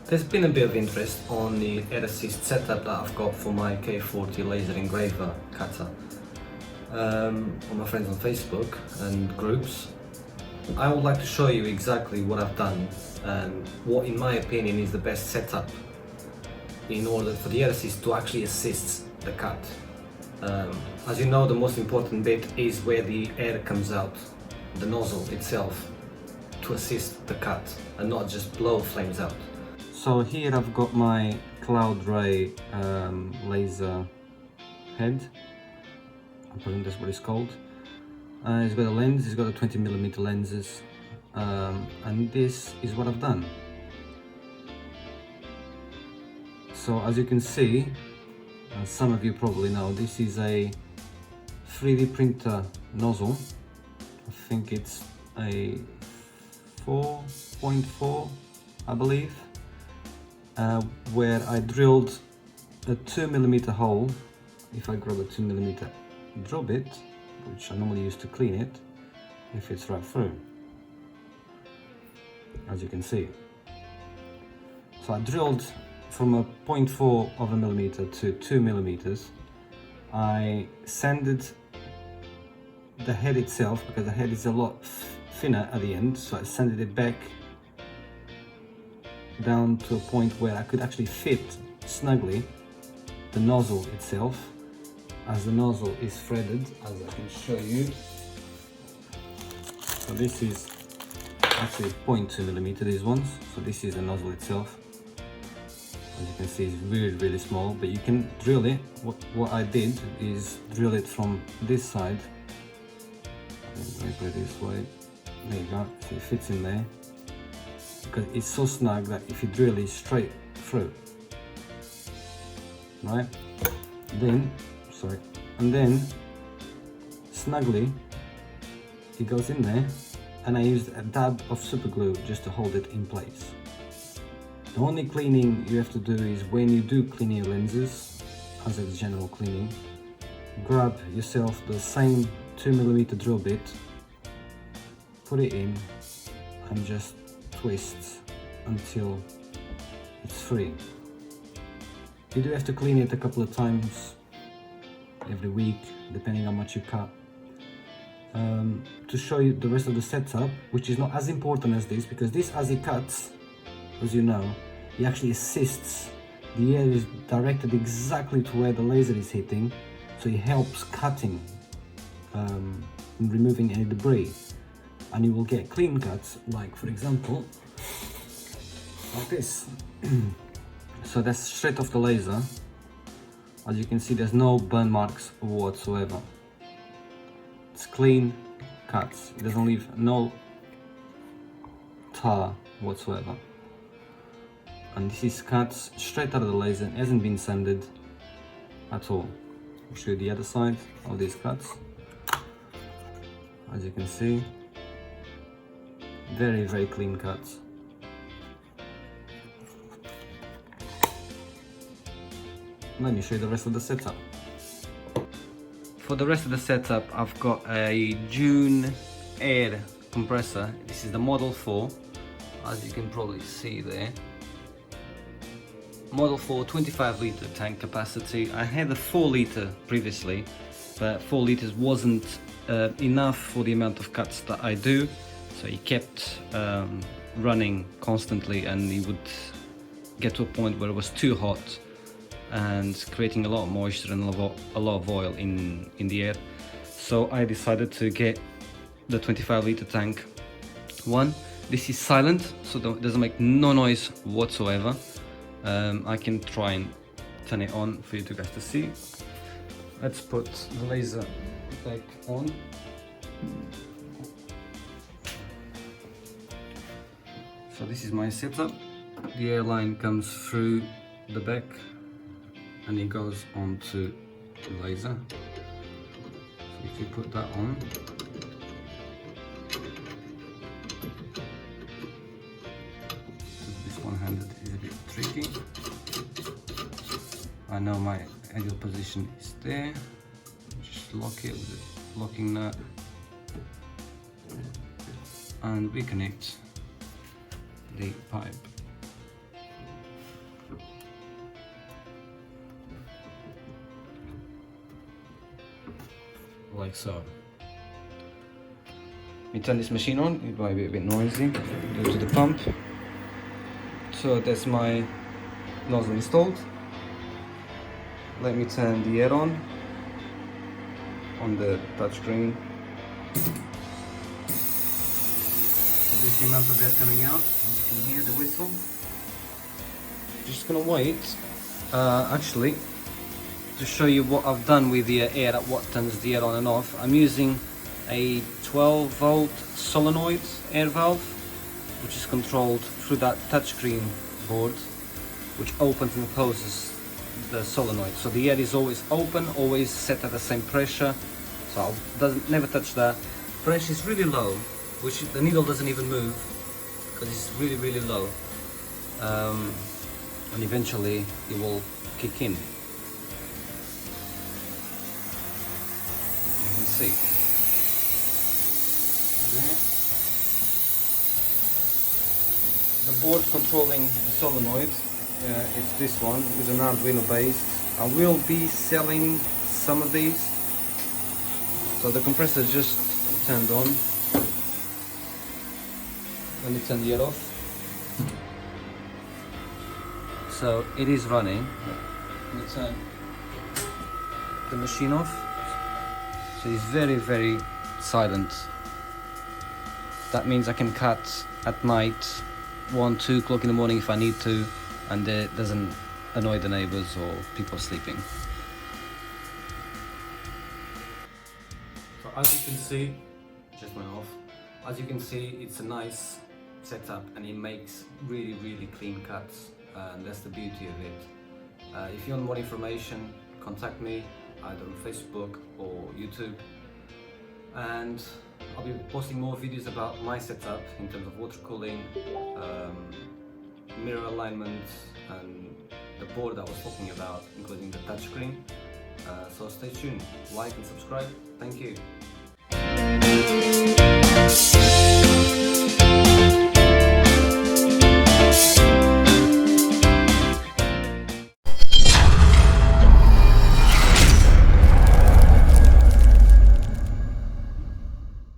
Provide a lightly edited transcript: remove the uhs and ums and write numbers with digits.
There's been a bit of interest on the air assist setup that I've got for my K40 laser engraver cutter on my friends on Facebook and groups. I would like to show you exactly what I've done and what in my opinion is the best setup in order for the air assist to actually assist the cut. As you know, the most important bit is where the air comes out, the nozzle itself, to assist the cut and not just blow flames out. So here I've got my cloud ray laser head. I presume that's what it's called. It's got a lens, it's got a 20mm lenses, and this is what I've done. So as you can see, as some of you probably know, this is a 3D printer nozzle. I think it's a 4.4, I believe, where I drilled a 2mm hole. If I grab a 2mm drill bit, which I normally use to clean it, it fits right through, as you can see. So I drilled from a 0.4 of a millimeter to 2mm. I sanded the head itself because the head is a lot thinner at the end, so I sanded it back down to a point where I could actually fit snugly the nozzle itself, as the nozzle is threaded, as I can show you. So this is actually 0.2mm, these ones. So this is the nozzle itself. As you can see, it's really small, but you can drill it. What I did is drill it from this side. Let me put it this way. There you go. So it fits in there because it's so snug that if you drill it straight through, right? And then snugly it goes in there, and I used a dab of super glue just to hold it in place. The only cleaning you have to do is when you do clean your lenses, as a general cleaning, grab yourself the same 2mm drill bit, put it in, and just twist until it's free. You do have to clean it a couple of times every week, depending on how much you cut. To show you the rest of the setup, which is not as important as this, because this, as it cuts, as you know, it actually assists. The air is directed exactly to where the laser is hitting, so it helps cutting and removing any debris, and you will get clean cuts, like for example like this. So that's straight off the laser. As you can see, there's no burn marks whatsoever. It's clean cuts. It doesn't leave no tar whatsoever. And this is cuts straight out of the laser. It hasn't been sanded at all. I'll show you the other side of these cuts. As you can see, very clean cuts. Let me show you the rest of the setup. For the rest of the setup, I've got a June air compressor. This is the Model 4, as you can probably see there. Model 4, 25 litre tank capacity. I had a 4 litre previously, but 4 litres wasn't enough for the amount of cuts that I do, so it kept running constantly, and it would get to a point where it was too hot and creating a lot of moisture and a lot of oil in the air. So I decided to get the 25 litre tank one. This is silent, so it doesn't make no noise whatsoever. I can try and turn it on for you guys to see. Let's put the laser back on. So this is my setup. The air line comes through the back and it goes onto the laser. So if you put that on, this one-handed is a bit tricky. I know my ideal position is there. Just lock it with the locking nut and reconnect the pipe. like so. We turn this machine on, it might be a bit noisy. Go to the pump. So that's my nozzle installed. Let me turn the air on the touchscreen. This is the amount of air coming out. You can hear the whistle. Just gonna wait. Actually, to show you what I've done with the air, at what turns the air on and off. I'm using a 12-volt solenoid air valve, which is controlled through that touchscreen board, which opens and closes the solenoid. So the air is always open, always set at the same pressure. So never touch that. Pressure is really low, which the needle doesn't even move because it's really, really low. And eventually it will kick in. You can see. There. The board controlling the solenoid, it's this one, it's an Arduino based. I will be selling some of these. So the compressor just turned on. Let me turn the air off. So it is running. Let me turn the machine off. So it's very, very silent. That means I can cut at night, 1, 2 o'clock in the morning if I need to, and it doesn't annoy the neighbors or people sleeping. So as you can see, just went off. As you can see, it's a nice setup and it makes really, really clean cuts, and that's the beauty of it. If you want more information, contact me either on Facebook or YouTube, and I'll be posting more videos about my setup in terms of water cooling, mirror alignment, and the board I was talking about, including the touchscreen. So stay tuned, like and subscribe. Thank you.